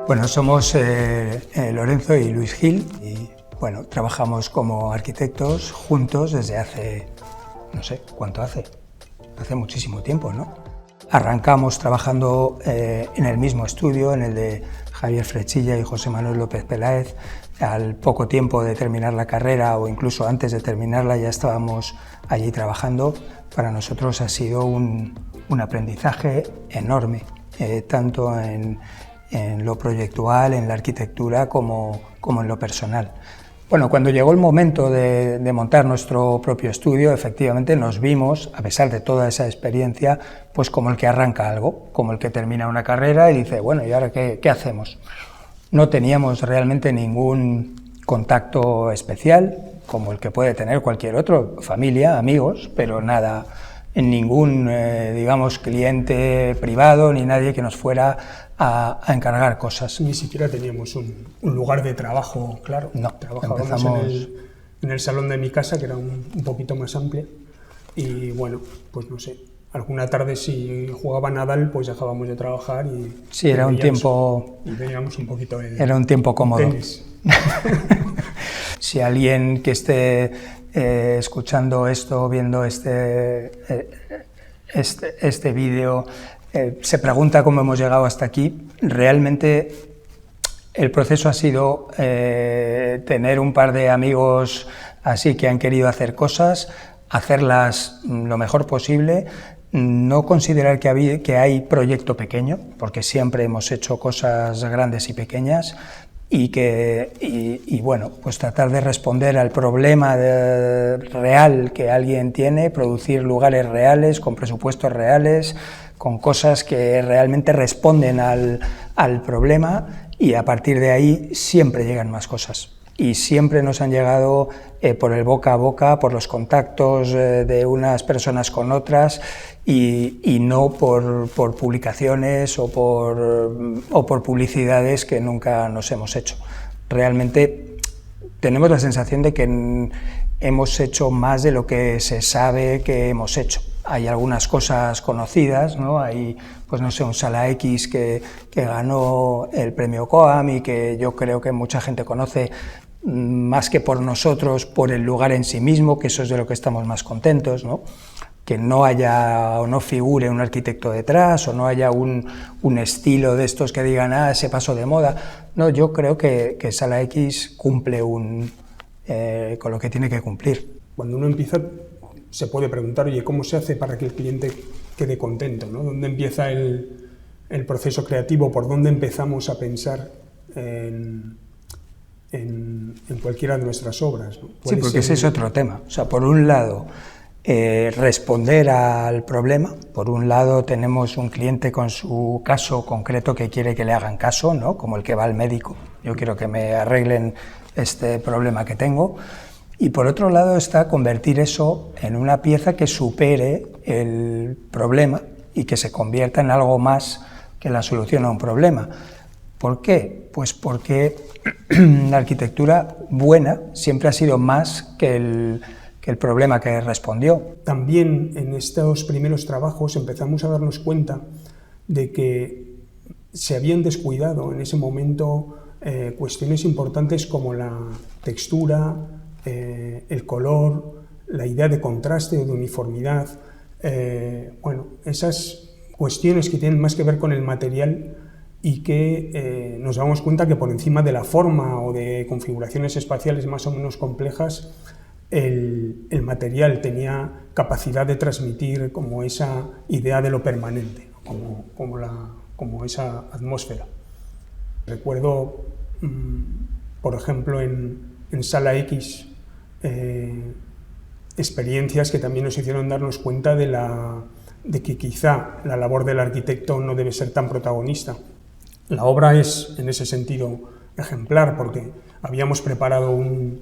Bueno, somos Lorenzo y Luis Gil y bueno, trabajamos como arquitectos juntos desde hace, no sé, ¿cuánto hace? Hace muchísimo tiempo, ¿no? Arrancamos trabajando en el mismo estudio, en el de Javier Frechilla y José Manuel López Peláez. Al poco tiempo de terminar la carrera o incluso antes de terminarla ya estábamos allí trabajando. Para nosotros ha sido un aprendizaje enorme, tanto en lo proyectual, en la arquitectura, como en lo personal. Bueno, cuando llegó el momento de montar nuestro propio estudio, efectivamente nos vimos, a pesar de toda esa experiencia, pues como el que arranca algo, como el que termina una carrera y dice, bueno, ¿y ahora qué hacemos? No teníamos realmente ningún contacto especial, como el que puede tener cualquier otro, familia, amigos, pero nada, en ningún, digamos, cliente privado, ni nadie que nos fuera a encargar cosas. Ni siquiera teníamos un lugar de trabajo, claro. No, trabajábamos en el salón de mi casa, que era un poquito más amplio, y bueno, pues no sé, alguna tarde si jugaba Nadal, pues dejábamos de trabajar y... Sí, era un tiempo... Y veíamos un poquito de... Era un tiempo cómodo. Tenis. Si alguien que esté escuchando esto, viendo este vídeo, se pregunta cómo hemos llegado hasta aquí, realmente el proceso ha sido tener un par de amigos así que han querido hacer cosas, hacerlas lo mejor posible, no considerar que hay proyecto pequeño, porque siempre hemos hecho cosas grandes y pequeñas, y bueno, pues tratar de responder al problema real que alguien tiene, producir lugares reales, con presupuestos reales, con cosas que realmente responden al problema, y a partir de ahí siempre llegan más cosas. Y siempre nos han llegado por el boca a boca, por los contactos de unas personas con otras, y no por publicaciones o por publicidades que nunca nos hemos hecho. Realmente tenemos la sensación de que hemos hecho más de lo que se sabe que hemos hecho. Hay algunas cosas conocidas, ¿no? Hay, pues no sé, un Sala X que ganó el premio COAM y que yo creo que mucha gente conoce, más que por nosotros, por el lugar en sí mismo, que eso es de lo que estamos más contentos, ¿no? Que no haya o no figure un arquitecto detrás, o no haya un estilo de estos que digan, se pasó de moda. No, yo creo que Sala X cumple con lo que tiene que cumplir. Cuando uno empieza, se puede preguntar, oye, ¿cómo se hace para que el cliente quede contento, ¿no? ¿Dónde empieza el proceso creativo? ¿Por dónde empezamos a pensar en cualquiera de nuestras obras, ¿no? Sí, porque ese es otro tema. O sea, por un lado, responder al problema. Por un lado, tenemos un cliente con su caso concreto que quiere que le hagan caso, ¿no? Como el que va al médico. Yo quiero que me arreglen este problema que tengo. Y por otro lado está convertir eso en una pieza que supere el problema y que se convierta en algo más que la solución a un problema. ¿Por qué? Pues porque la arquitectura buena siempre ha sido más que el problema que respondió. También en estos primeros trabajos empezamos a darnos cuenta de que se habían descuidado en ese momento cuestiones importantes como la textura, el color, la idea de contraste o de uniformidad, bueno, esas cuestiones que tienen más que ver con el material y que nos damos cuenta que por encima de la forma o de configuraciones espaciales más o menos complejas, el material tenía capacidad de transmitir como esa idea de lo permanente, como esa atmósfera. Recuerdo, por ejemplo, en Sala X, experiencias que también nos hicieron darnos cuenta de que quizá la labor del arquitecto no debe ser tan protagonista. La obra es, en ese sentido, ejemplar, porque habíamos preparado un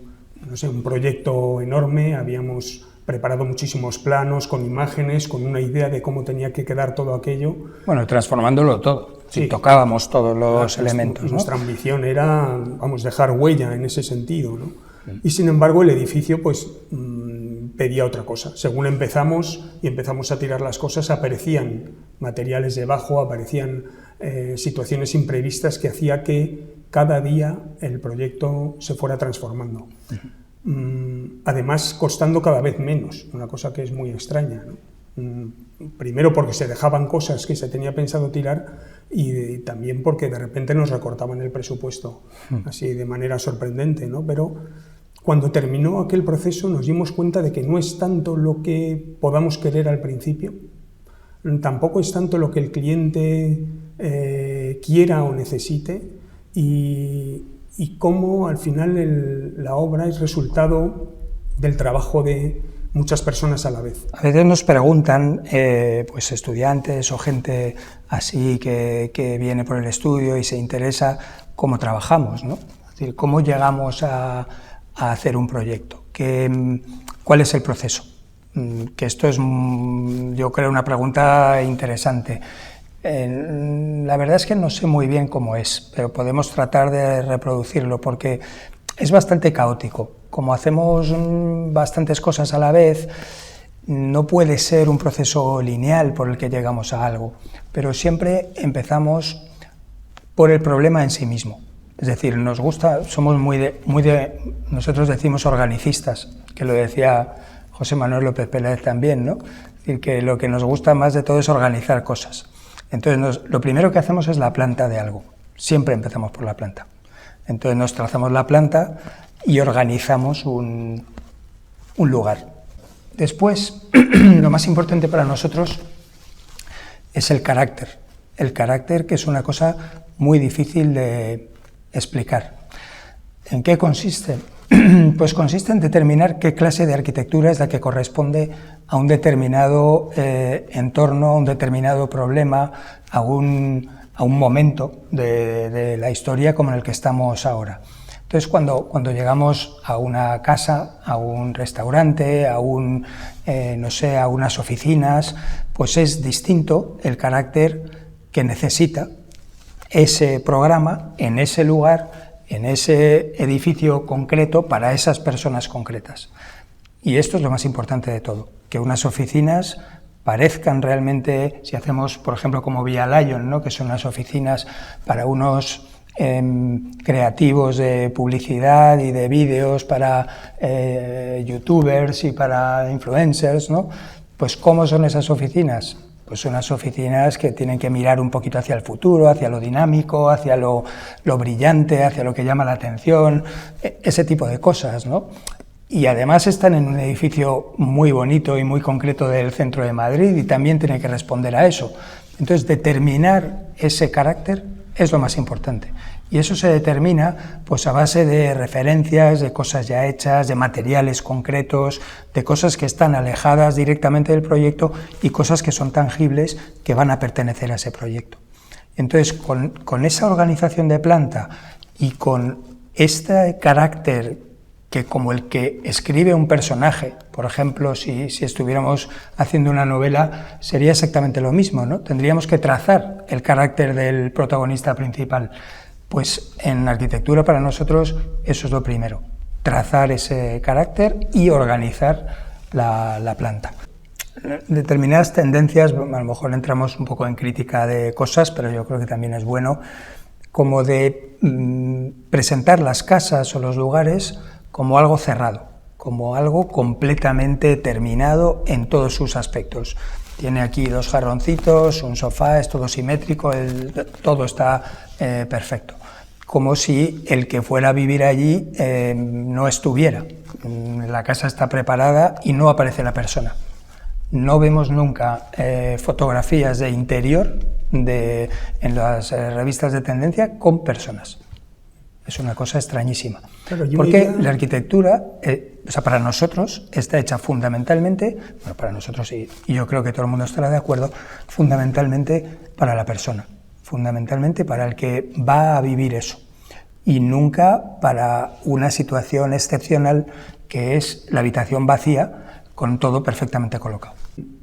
proyecto enorme, habíamos preparado muchísimos planos, con imágenes, con una idea de cómo tenía que quedar todo aquello. Bueno, transformándolo todo, sí, tocábamos todos los elementos, ¿no? Nuestra ambición era, dejar huella en ese sentido, ¿no? Y sin embargo el edificio, pues, pedía otra cosa. Según empezamos a tirar las cosas, aparecían materiales debajo, aparecían situaciones imprevistas que hacía que cada día el proyecto se fuera transformando. Además, costando cada vez menos, una cosa que es muy extraña, ¿no? Primero porque se dejaban cosas que se tenía pensado tirar y también porque de repente nos recortaban el presupuesto, así de manera sorprendente, ¿no? Pero cuando terminó aquel proceso nos dimos cuenta de que no es tanto lo que podamos querer al principio, tampoco es tanto lo que el cliente quiera o necesite, y cómo al final la obra es resultado del trabajo de muchas personas a la vez. A veces nos preguntan, pues estudiantes o gente así que viene por el estudio y se interesa cómo trabajamos, ¿no? Es decir, cómo llegamos a hacer un proyecto, cuál es el proceso. Que esto es, yo creo, una pregunta interesante. La verdad es que no sé muy bien cómo es, pero podemos tratar de reproducirlo porque es bastante caótico. Como hacemos bastantes cosas a la vez, no puede ser un proceso lineal por el que llegamos a algo, pero siempre empezamos por el problema en sí mismo. Es decir, nos gusta, somos nosotros decimos organicistas, que lo decía José Manuel López Pérez también, ¿no? Es decir, que lo que nos gusta más de todo es organizar cosas. Entonces, lo primero que hacemos es la planta de algo. Siempre empezamos por la planta. Entonces, nos trazamos la planta y organizamos un lugar. Después, lo más importante para nosotros es el carácter. El carácter, que es una cosa muy difícil de explicar. ¿En qué consiste? Pues consiste en determinar qué clase de arquitectura es la que corresponde a un determinado entorno, a un determinado problema, a un momento de la historia como en el que estamos ahora. Entonces, cuando llegamos a una casa, a un restaurante, a a unas oficinas, pues es distinto el carácter que necesita ese programa en ese lugar, en ese edificio concreto para esas personas concretas. Y esto es lo más importante de todo, que unas oficinas parezcan realmente, si hacemos, por ejemplo, como Via Lion, ¿no? Que son unas oficinas para unos creativos de publicidad y de vídeos para youtubers y para influencers, ¿no? Pues ¿cómo son esas oficinas? Pues son unas oficinas que tienen que mirar un poquito hacia el futuro, hacia lo dinámico, hacia lo brillante, hacia lo que llama la atención, ese tipo de cosas, ¿no? Y además están en un edificio muy bonito y muy concreto del centro de Madrid y también tienen que responder a eso. Entonces, determinar ese carácter es lo más importante. Y eso se determina pues a base de referencias, de cosas ya hechas, de materiales concretos, de cosas que están alejadas directamente del proyecto y cosas que son tangibles que van a pertenecer a ese proyecto. Entonces, con esa organización de planta y con este carácter que como el que escribe un personaje, por ejemplo, si estuviéramos haciendo una novela, sería exactamente lo mismo, ¿no? Tendríamos que trazar el carácter del protagonista principal. Pues en arquitectura para nosotros eso es lo primero, trazar ese carácter y organizar la planta. Determinadas tendencias, a lo mejor entramos un poco en crítica de cosas, pero yo creo que también es bueno, como de presentar las casas o los lugares como algo cerrado, como algo completamente terminado en todos sus aspectos. Tiene aquí 2 jarroncitos, un sofá, es todo simétrico, todo está perfecto. Como si el que fuera a vivir allí no estuviera. La casa está preparada y no aparece la persona. No vemos nunca fotografías de interior en las revistas de tendencia con personas. Es una cosa extrañísima. Claro, porque la arquitectura, para nosotros, está hecha fundamentalmente, bueno, para nosotros y yo creo que todo el mundo estará de acuerdo, fundamentalmente para la persona, fundamentalmente para el que va a vivir eso, y nunca para una situación excepcional que es la habitación vacía con todo perfectamente colocado.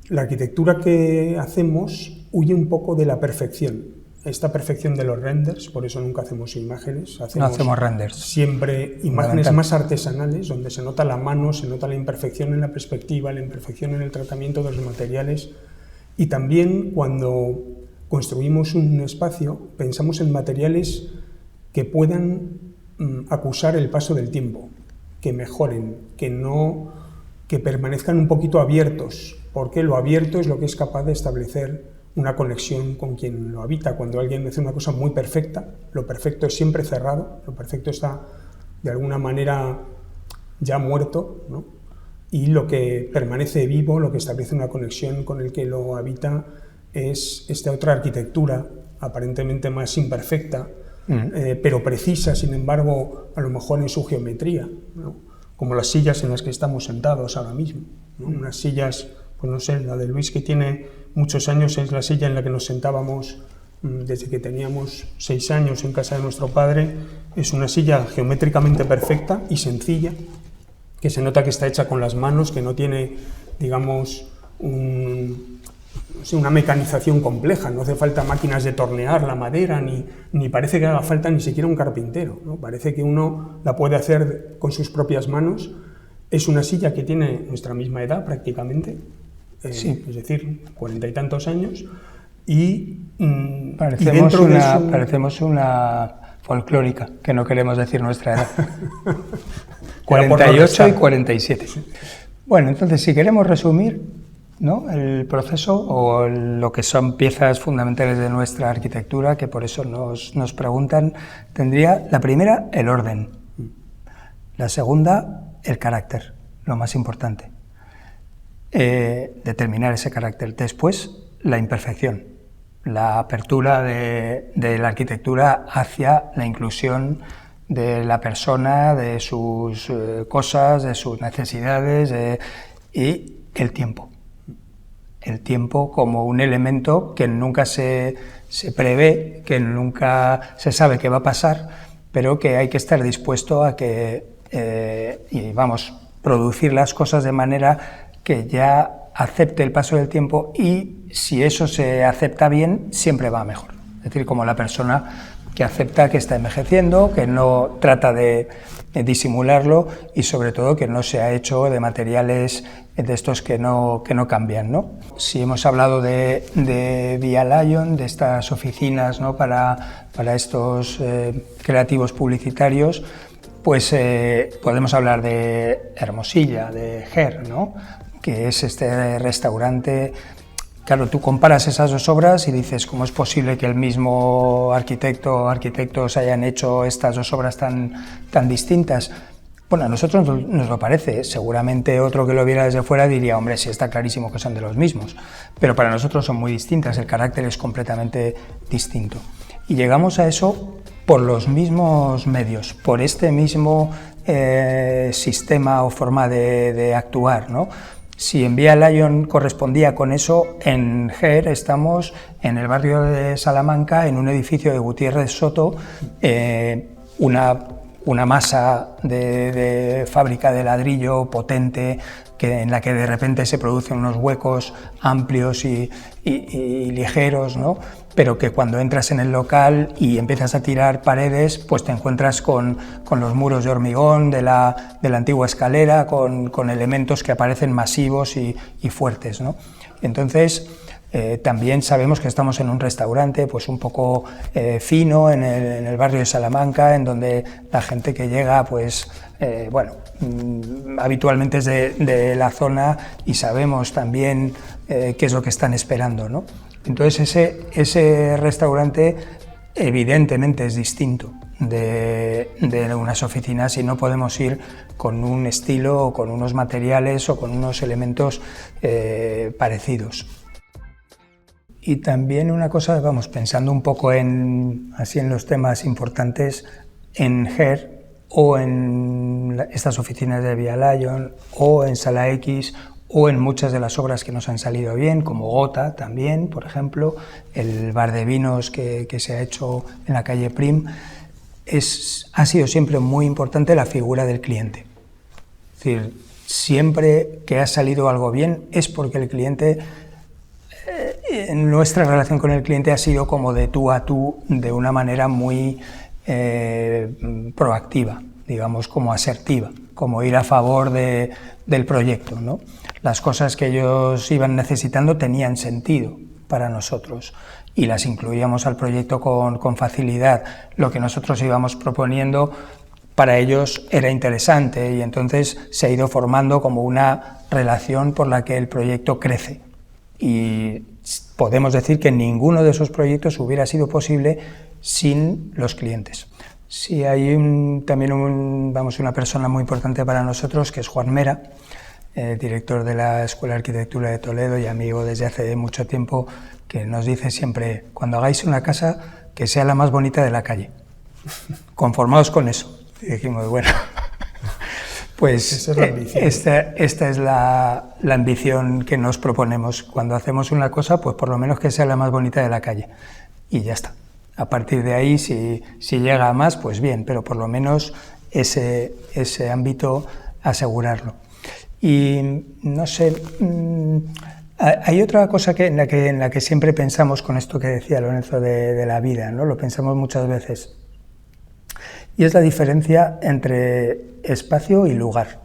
La arquitectura que hacemos huye un poco de la perfección esta perfección de los renders, por eso nunca hacemos imágenes. No hacemos renders. Siempre imágenes más artesanales, donde se nota la mano, se nota la imperfección en la perspectiva, la imperfección en el tratamiento de los materiales. Y también cuando construimos un espacio, pensamos en materiales que puedan acusar el paso del tiempo, que mejoren, que permanezcan un poquito abiertos, porque lo abierto es lo que es capaz de establecer una conexión con quien lo habita. Cuando alguien hace una cosa muy perfecta, lo perfecto es siempre cerrado, lo perfecto está de alguna manera ya muerto, ¿no? Y lo que permanece vivo, lo que establece una conexión con el que lo habita, es esta otra arquitectura, aparentemente más imperfecta, pero precisa, sin embargo, a lo mejor en su geometría, ¿no? Como las sillas en las que estamos sentados ahora mismo, ¿no? Unas sillas, pues no sé, la de Luis, que tiene muchos años, es la silla en la que nos sentábamos desde que teníamos 6 años en casa de nuestro padre. Es una silla geométricamente perfecta y sencilla, que se nota que está hecha con las manos, que no tiene, digamos, una mecanización compleja, no hace falta máquinas de tornear la madera, ni parece que haga falta ni siquiera un carpintero, ¿no? Parece que uno la puede hacer con sus propias manos. Es una silla que tiene nuestra misma edad prácticamente, sí. Es decir, 40 y tantos años, y parecemos una folclórica, que no queremos decir nuestra edad. 48 y 47. Bueno, entonces, si queremos resumir, ¿no?, el proceso o lo que son piezas fundamentales de nuestra arquitectura, que por eso nos preguntan, tendría la primera, el orden; la segunda, el carácter, lo más importante, determinar ese carácter; después, la imperfección, la apertura de la arquitectura hacia la inclusión de la persona, de sus cosas, de sus necesidades, y el tiempo. El tiempo como un elemento que nunca se prevé, que nunca se sabe qué va a pasar, pero que hay que estar dispuesto a que, producir las cosas de manera que ya acepte el paso del tiempo, y si eso se acepta bien, siempre va mejor. Es decir, como la persona que acepta que está envejeciendo, que no trata de disimularlo, y sobre todo que no se ha hecho de materiales de estos que no cambian, ¿no? Si hemos hablado de Via Lion, de estas oficinas, ¿no?, para estos creativos publicitarios, pues podemos hablar de Hermosilla, de Her, ¿no?, que es este restaurante. Claro, tú comparas esas dos obras y dices, ¿cómo es posible que el mismo arquitecto o arquitectos hayan hecho estas dos obras tan distintas? Bueno, a nosotros nos lo parece. Seguramente otro que lo viera desde fuera diría, hombre, sí, está clarísimo que son de los mismos. Pero para nosotros son muy distintas, el carácter es completamente distinto. Y llegamos a eso por los mismos medios, por este mismo sistema o forma de actuar, ¿no? Si en Via Lion correspondía con eso, en Her estamos en el barrio de Salamanca, en un edificio de Gutiérrez Soto, una masa de fábrica de ladrillo potente, en la que de repente se producen unos huecos amplios y ligeros, ¿no?, pero que cuando entras en el local y empiezas a tirar paredes, pues te encuentras con los muros de hormigón de la antigua escalera, con elementos que aparecen masivos y fuertes, ¿no? Entonces, también sabemos que estamos en un restaurante pues un poco fino en el barrio de Salamanca, en donde la gente que llega, pues habitualmente es de la zona, y sabemos también qué es lo que están esperando, ¿no? Entonces ese restaurante evidentemente es distinto de unas oficinas, y no podemos ir con un estilo o con unos materiales o con unos elementos parecidos. Y también una cosa, vamos, pensando un poco así en los temas importantes, en Her o en estas oficinas de Via Lion o en Sala X o en muchas de las obras que nos han salido bien, como Gota también, por ejemplo, el bar de vinos que se ha hecho en la calle Prim, ha sido siempre muy importante la figura del cliente. Es decir, siempre que ha salido algo bien es porque el cliente nuestra relación con el cliente ha sido como de tú a tú, de una manera muy proactiva, digamos, como asertiva, como ir a favor del proyecto, ¿no? Las cosas que ellos iban necesitando tenían sentido para nosotros y las incluíamos al proyecto con facilidad. Lo que nosotros íbamos proponiendo para ellos era interesante y entonces se ha ido formando como una relación por la que el proyecto crece. Y podemos decir que ninguno de esos proyectos hubiera sido posible sin los clientes. Sí, hay también una persona muy importante para nosotros, que es Juan Mera, director de la Escuela de Arquitectura de Toledo y amigo desde hace mucho tiempo, que nos dice siempre: cuando hagáis una casa, que sea la más bonita de la calle. Conformaos con eso. Y dijimos, bueno, pues esta es la ambición que nos proponemos. Cuando hacemos una cosa, pues por lo menos que sea la más bonita de la calle. Y ya está. A partir de ahí, si llega a más, pues bien, pero por lo menos ese ámbito asegurarlo. Y no sé, hay otra cosa en la que siempre pensamos con esto que decía Lorenzo de la vida, ¿no? Lo pensamos muchas veces. Y es la diferencia entre espacio y lugar.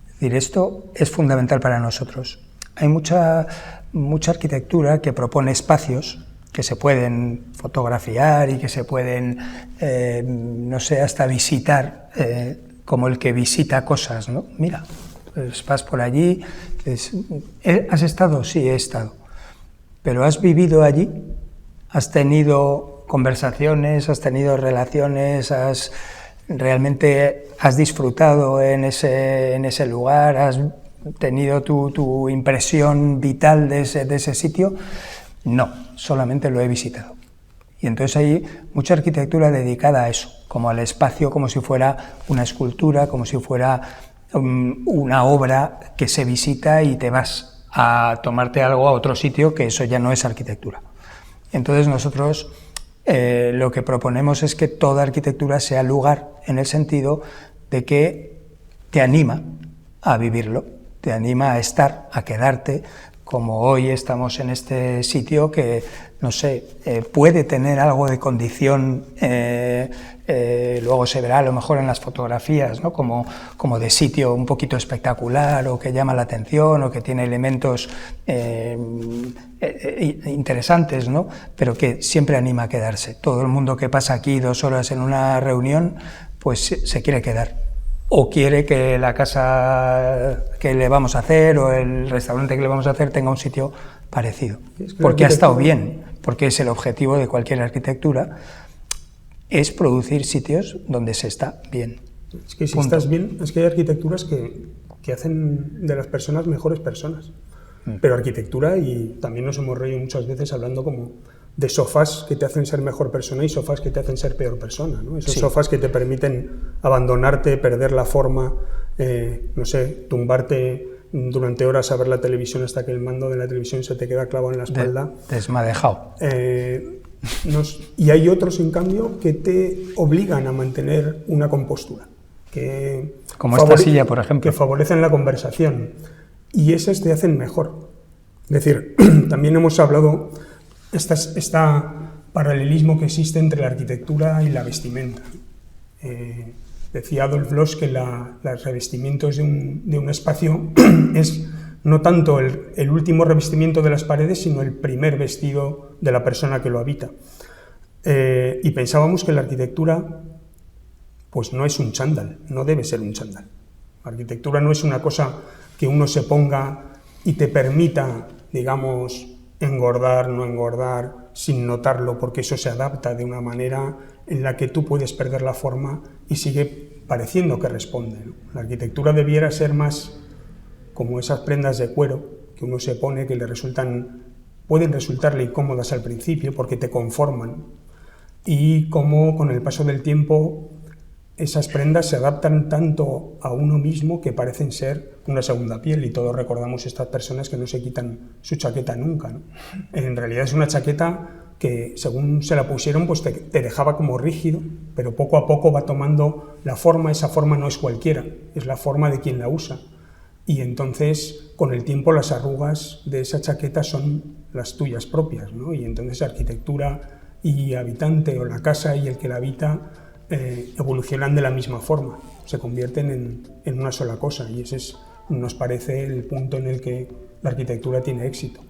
Es decir, esto es fundamental para nosotros. Hay mucha arquitectura que propone espacios que se pueden fotografiar y que se pueden, no sé, hasta visitar, como el que visita cosas, ¿no? Mira, pues vas por allí, ¿has estado? Sí, he estado. Pero ¿has vivido allí? ¿Has tenido conversaciones, has tenido relaciones, realmente has disfrutado en ese lugar, has tenido tu impresión vital de ese sitio? No, solamente lo he visitado. Y entonces hay mucha arquitectura dedicada a eso, como al espacio, como si fuera una escultura, como si fuera una obra que se visita y te vas a tomarte algo a otro sitio, que eso ya no es arquitectura. Entonces nosotros lo que proponemos es que toda arquitectura sea lugar, en el sentido de que te anima a vivirlo, te anima a estar, a quedarte, como hoy estamos en este sitio que, no sé, puede tener algo de condición, luego se verá a lo mejor en las fotografías, ¿no? como de sitio un poquito espectacular o que llama la atención o que tiene elementos interesantes, ¿no? Pero que siempre anima a quedarse. Todo el mundo que pasa aquí 2 horas en una reunión, pues se quiere quedar. O quiere que la casa que le vamos a hacer o el restaurante que le vamos a hacer tenga un sitio parecido. Porque ha estado bien, porque es el objetivo de cualquier arquitectura, es producir sitios donde se está bien. Es que si estás bien, es que hay arquitecturas que hacen de las personas mejores personas. Pero arquitectura, y también nos hemos reído muchas veces hablando como de sofás que te hacen ser mejor persona y sofás que te hacen ser peor persona, ¿no? Esos sofás que te permiten abandonarte, perder la forma, no sé, tumbarte durante horas a ver la televisión hasta que el mando de la televisión se te queda clavado en la espalda. Desmadejado. Y hay otros, en cambio, que te obligan a mantener una compostura. Como esta silla, por ejemplo. Que favorecen la conversación. Y esas te hacen mejor. Es decir, también hemos hablado este paralelismo que existe entre la arquitectura y la vestimenta. Decía Adolf Loos que los revestimientos de un espacio es no tanto el último revestimiento de las paredes, sino el primer vestido de la persona que lo habita. Y pensábamos que la arquitectura pues no es un chándal, no debe ser un chándal. La arquitectura no es una cosa que uno se ponga y te permita, digamos, engordar, no engordar, sin notarlo, porque eso se adapta de una manera en la que tú puedes perder la forma y sigue pareciendo que responde, ¿no? La arquitectura debiera ser más como esas prendas de cuero que uno se pone que pueden resultarle incómodas al principio porque te conforman, y como con el paso del tiempo esas prendas se adaptan tanto a uno mismo que parecen ser una segunda piel, y todos recordamos estas personas que no se quitan su chaqueta nunca, ¿no? En realidad es una chaqueta que según se la pusieron pues te dejaba como rígido, pero poco a poco va tomando la forma. Esa forma no es cualquiera, es la forma de quien la usa. y entonces con el tiempo las arrugas de esa chaqueta son las tuyas propias, ¿no? Y entonces arquitectura y habitante, o la casa y el que la habita, evolucionan de la misma forma, se convierten en una sola cosa, y ese nos parece el punto en el que la arquitectura tiene éxito.